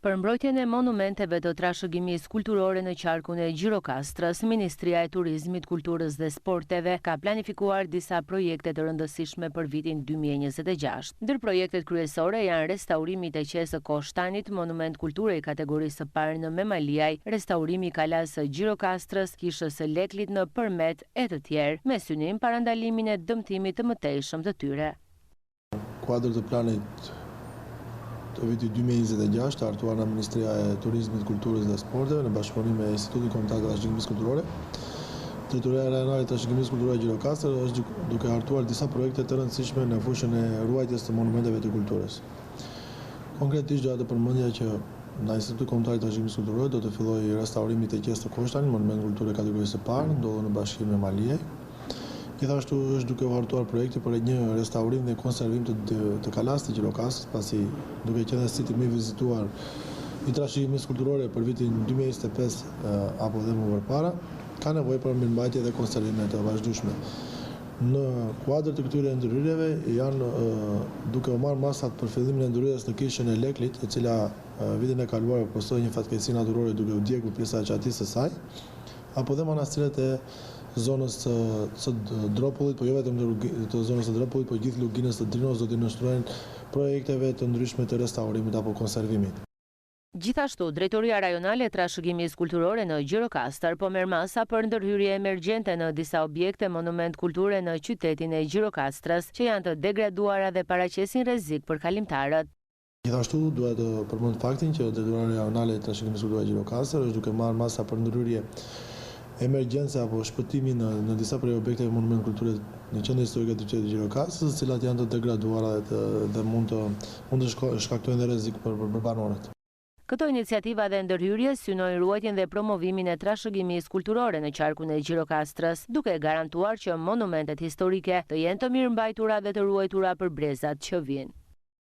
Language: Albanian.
Për mbrojtjen e monumenteve të trashëgimisë kulturore në qarkun e Gjirokastrës, Ministria e Turizmit, Kulturës dhe Sporteve ka planifikuar disa projekte të rëndësishme për vitin 2026. Ndër projektet kryesore janë restaurimi i teqes së Koshtanit, monument kulture i kategorisë së parë në Memaliaj, restaurimi i kalas së Gjirokastrës, kishës së Leklit në Përmet e të tjerë, me synim parandalimin e dëmtimit të mëtejshëm të tyre. Kuadër të planit të vitit 2026 të hartuar nga Ministria e Turizmit, Kulturës dhe Sporteve në bashkëpunim me Institutin Kombëtar të Trashëgimisë Kulturore. Drejtoria Rajonale e Trashëgimisë Kulturore e Gjirokastrës është duke hartuar disa projekte të rëndësishme në fushën e ruajtjes të monumenteve të kulturës. Konkretisht doja të përmendja që nga Instituti Kombëtar të Trashëgimisë Kulturore do të fillojë restaurimi i teqes të Koshtanit, monument kulture kategorisë së parë, ndodhur në bashkinë me Memaliaj. Gjithashtu është duke u hartuar projekti për një restaurim dhe konservim të kalas të Gjirokastrës, pasi duke qenë siti më i vizituar i trashëgimisë kulturore për vitin 2025 apo dhe më përpara, ka nevojë për mirëmbajtje dhe konservime të vazhdueshme. Në kuadër të këtyre ndërhyrjeve janë duke u marrë masat për fillimin e ndërhyrjes në kishën e Leklit, e cila vitin e kaluar postoi një fatkeqësi natyrore duke u djegur pjesa e çatisë së saj, apo dhe manastiret e zonës së Dropullit, po jo vetëm të zonës së Dropullit, po gjithë luginës të Drinos do të illustrojnë projekteve të ndryshme të restaurimit apo konservimit. Gjithashtu, Drejtoria Rajonale e Trashëgimisë Kulturore në Gjirokastër po merr masa për ndërhyrje emergjente në disa objekte monument kulture në qytetin e Gjirokastrës, që janë të degraduara dhe paraqesin rrezik për kalimtarët. Gjithashtu, duhet të përmend faktin që Drejtoria Rajonale e Trashëgimisë Kulturore e Gjirokastrës është duke marrë masa për ndërhyrje emergjenca apo shpëtimi në disa prej objekteve monument kulture në qendrën historike të qytetit Gjirokastrës, të cilat janë të degraduara dhe mund të shkaktojnë dhe rrezik për banorët. Këto iniciativa dhe ndërhyrje synojnë ruajtjen dhe promovimin e trashëgimisë kulturore në qarkun e Gjirokastrës, duke garantuar që monumentet historike të jenë të mirëmbajtura dhe të ruajtura për brezat që vijnë.